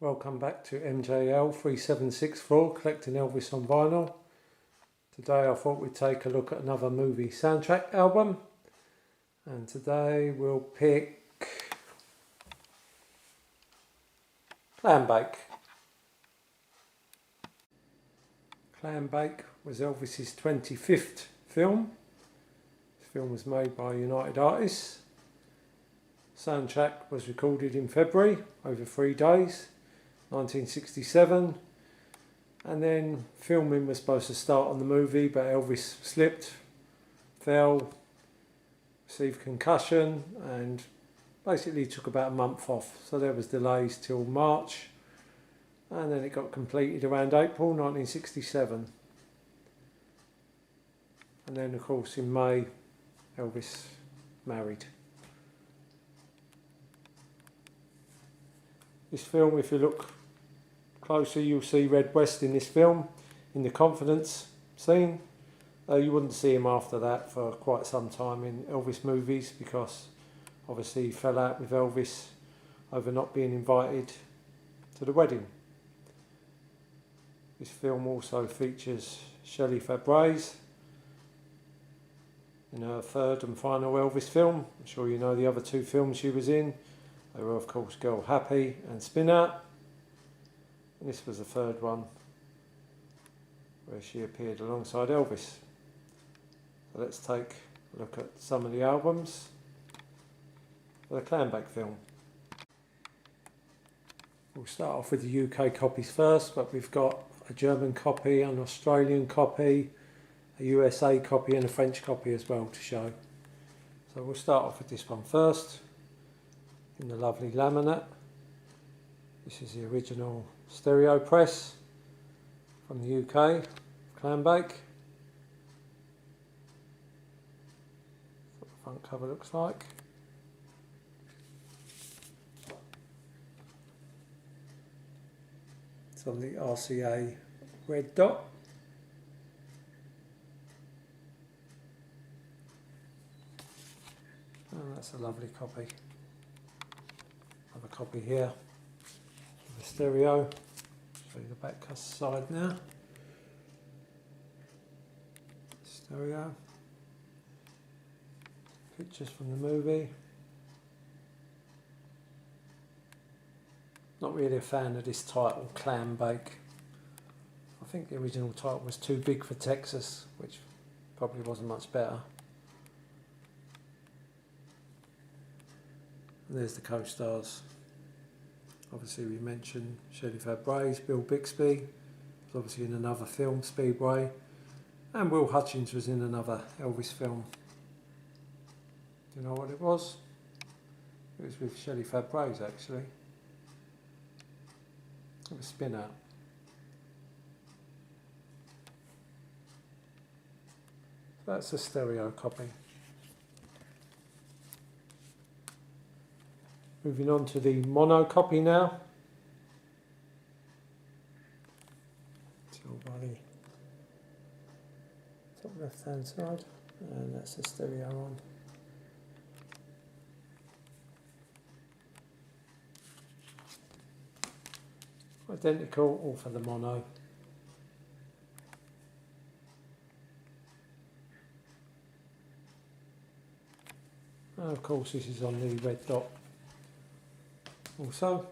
Welcome back to MJL 3764 collecting Elvis on vinyl. Today I thought we'd take a look at another movie soundtrack album, and today we'll pick Clambake. Clambake was Elvis's 25th film. This film was made by United Artists. Soundtrack was recorded in February over 3 days. 1967, and then filming was supposed to start on the movie, but Elvis slipped, fell, received concussion, and basically took about a month off. So there was delays till March, and then it got completed around April 1967. And then of course in May Elvis married. This film, if you look closer, you'll see Red West in this film, in the confidence scene. You wouldn't see him after that for quite some time in Elvis movies, because obviously he fell out with Elvis over not being invited to the wedding. This film also features Shelley Fabares in her third and final Elvis film. I'm sure you know the other two films she was in. They were of course Girl Happy and Spin Out. And this was the third one where she appeared alongside Elvis. So let's take a look at some of the albums for the Clambake film. We'll start off with the UK copies first, but we've got a German copy, an Australian copy, a USA copy and a French copy as well to show. So we'll start off with this one first, in the lovely laminate. This is the original stereo press from the UK, Clambake. That's what the front cover looks like. It's on the RCA red dot. Oh, that's a lovely copy. Have a copy here of the stereo. Show you the back side now. Stereo. Pictures from the movie. Not really a fan of this title, Clambake. I think the original title was Too Big for Texas, which probably wasn't much better. And there's the co-stars. Obviously we mentioned Shelley Fabares, Bill Bixby was obviously in another film, Speedway, and Will Hutchins was in another Elvis film. Do you know what it was? It was with Shelley Fabares actually. It was Spin Out. So that's a stereo copy. Moving on to the mono copy now. Still by the top left hand side, and that's the stereo on. Identical, all for the mono. And of course this is on the red dot. Also,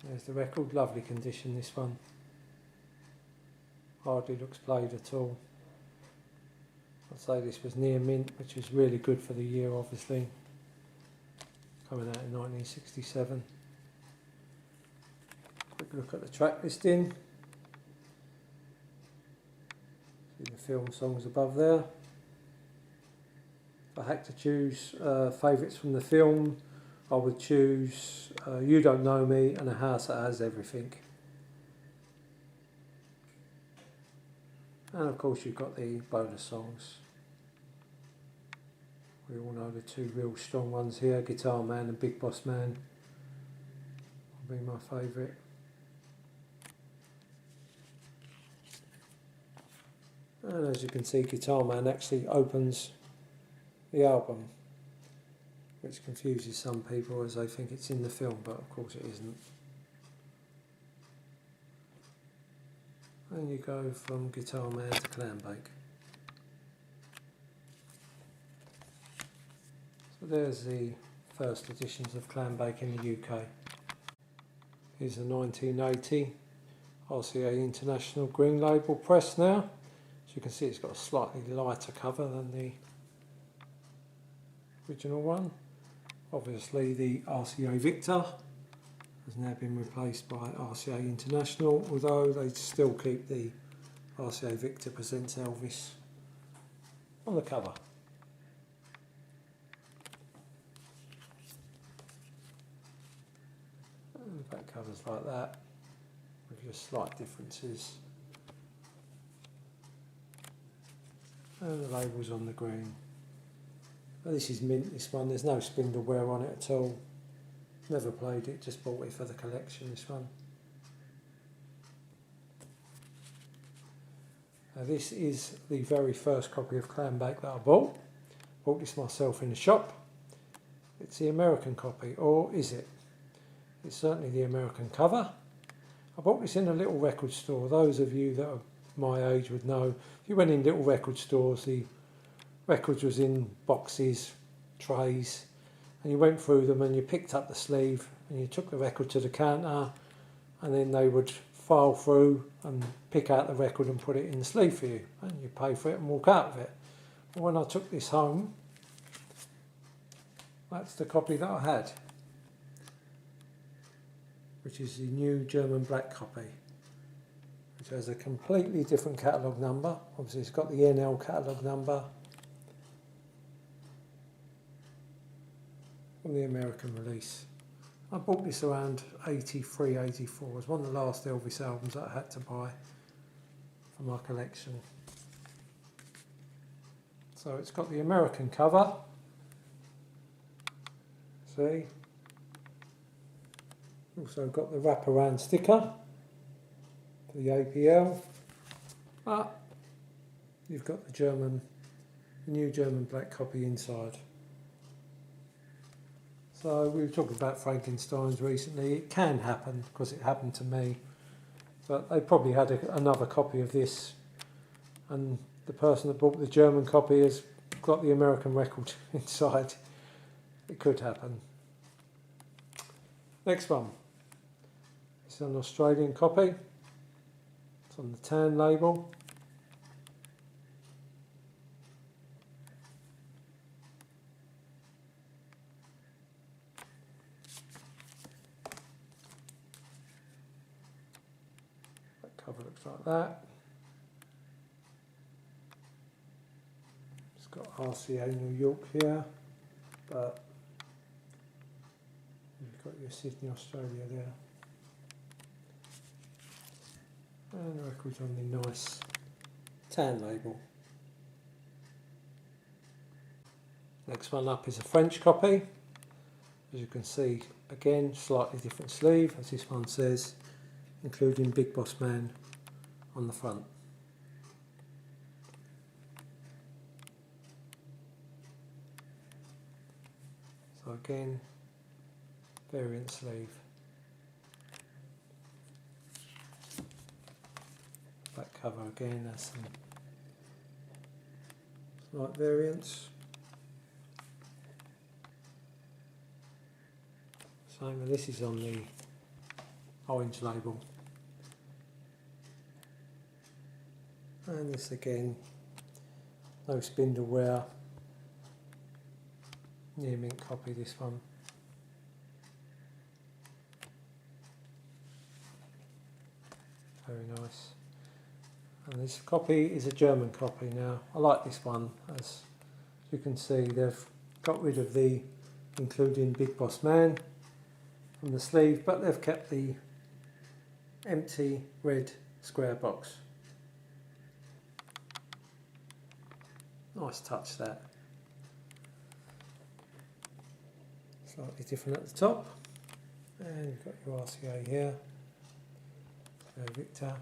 there's the record, lovely condition this one, hardly looks played at all. I'd say this was near mint, which was really good for the year obviously, coming out in 1967. Quick look at the track listing, see the film songs above there. If I had to choose favourites from the film, I would choose You Don't Know Me and A House That Has Everything. And of course you've got the bonus songs. We all know the two real strong ones here, Guitar Man and Big Boss Man will be my favourite. And as you can see, Guitar Man actually opens the album which confuses some people as they think it's in the film, but of course it isn't. And you go from Guitar Man to Clambake. So there's the first editions of Clambake in the UK. Here's a 1980 RCA International Green Label press now. As you can see, it's got a slightly lighter cover than the original one. Obviously the RCA Victor has now been replaced by RCA International, although they still keep the RCA Victor Presents Elvis on the cover. And the back cover's like that, with just slight differences. And the label's on the green. Now this is mint, this one, there's no spindle wear on it at all. Never played it, just bought it for the collection, this one. Now this is the very first copy of Clambake that I bought. Bought this myself in the shop. It's the American copy, or is it? It's certainly the American cover. I bought this in a little record store. Those of you that are my age would know, if you went in little record stores, the records was in boxes, trays, and you went through them and you picked up the sleeve and you took the record to the counter, and then they would file through and pick out the record and put it in the sleeve for you, and you pay for it and walk out with it. But when I took this home, that's the copy that I had, which is the new German black copy, which has a completely different catalogue number. Obviously it's got the NL catalogue number from the American release. I bought this around 83, 84. It was one of the last Elvis albums that I had to buy for my collection. So it's got the American cover. See? Also got the wraparound sticker for the APL. But you've got the new German black copy inside. So we were talking about Frankensteins recently. It can happen, because it happened to me. But they probably had another copy of this, and the person that bought the German copy has got the American record inside. It could happen. Next one. It's an Australian copy. It's on the tan label. Cover looks like that. It's got RCA New York here, but you've got your Sydney, Australia there. And the record's on the nice tan label. Next one up is a French copy. As you can see, again, slightly different sleeve, as this one says, including Big Boss Man on the front. So again, variant sleeve. Back cover again has some slight variants. Same, and this is on the orange label. And this again, no spindle wear, near mint copy this one. Very nice. And this copy is a German copy now. I like this one, as you can see they've got rid of the including Big Boss Man on the sleeve, but they've kept the empty red square box. Nice touch that. Slightly different at the top. And you've got your RCA here. Victor.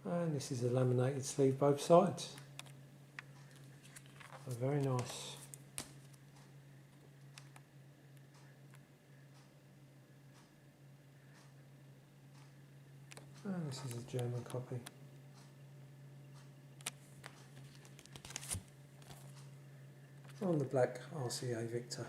And this is a laminated sleeve both sides. So very nice. And this is a German copy. On the black RCA Victor.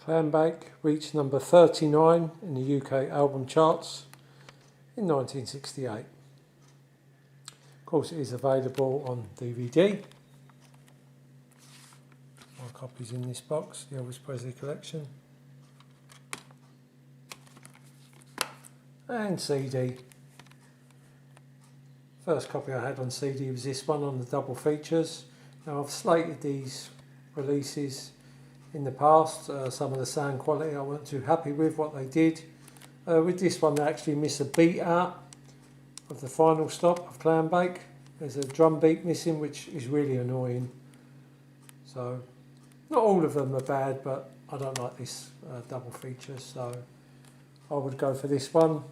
Clambake reached number 39 in the UK album charts in 1968. Of course, it is available on DVD. More copies in this box, the Elvis Presley collection. And CD. First copy I had on CD was this one on the double features. Now I've slated these releases in the past. Some of the sound quality I weren't too happy with what they did. With this one they actually miss a beat out of the final stop of Clambake. There's a drum beat missing, which is really annoying. So not all of them are bad, but I don't like this double feature, so I would go for this one,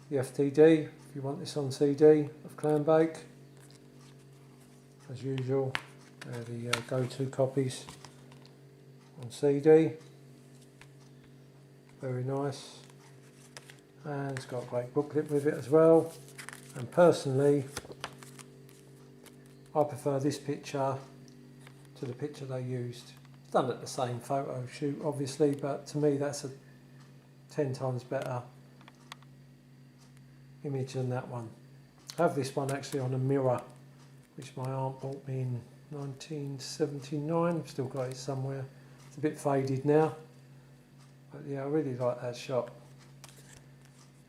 the FTD, if you want this on CD of Clambake. As usual, they're the go-to copies on CD. Very nice, and it's got a great booklet with it as well. And personally, I prefer this picture to the picture they used. It's done at the same photo shoot obviously, but to me that's a 10 times better image than that one. I have this one actually on a mirror, which my aunt bought me in 1979. I've still got it somewhere. It's a bit faded now, but yeah, I really like that shot.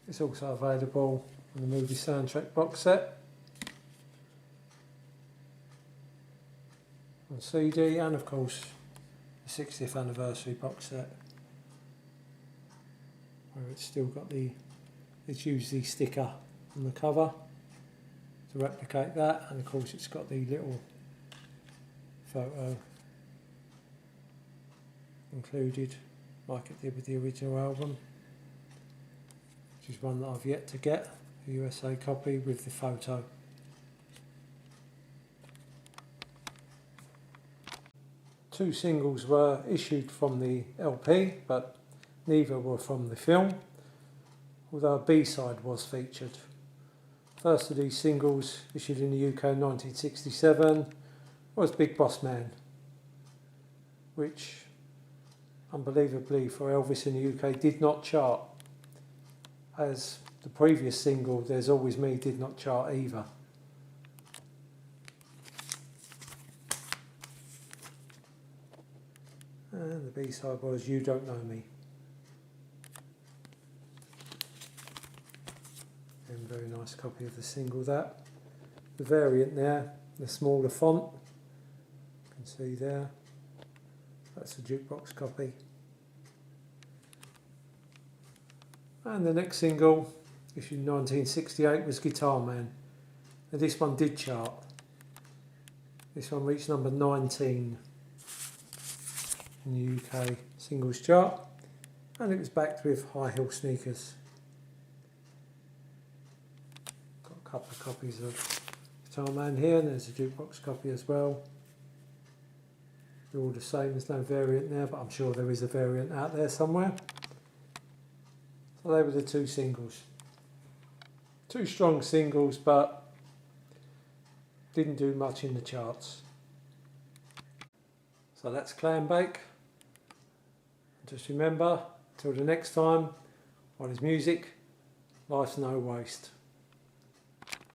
It's also available on the movie soundtrack box set on CD, and of course the 60th anniversary box set, where it's still got it's used the sticker on the cover to replicate that, and of course it's got the little photo included like it did with the original album, which is one that I've yet to get, a USA copy with the photo. Two singles were issued from the LP, but neither were from the film, although a B-side was featured. First of these singles, issued in the UK in 1967, was Big Boss Man, which, unbelievably for Elvis in the UK, did not chart, as the previous single, There's Always Me, did not chart either. And the B-side was You Don't Know Me. And very nice copy of the single that. The variant there, the smaller font, you can see there. That's a jukebox copy. And the next single, issued in 1968, was Guitar Man. Now this one did chart. This one reached number 19 in the UK singles chart, and it was backed with High Heel Sneakers. Got a couple of copies of Guitar Man here, and there's a jukebox copy as well. They're all the same, there's no variant there, but I'm sure there is a variant out there somewhere. So they were the two singles. Two strong singles, but didn't do much in the charts. So that's Clambake. Just remember, till the next time, what is music? Life's no waste.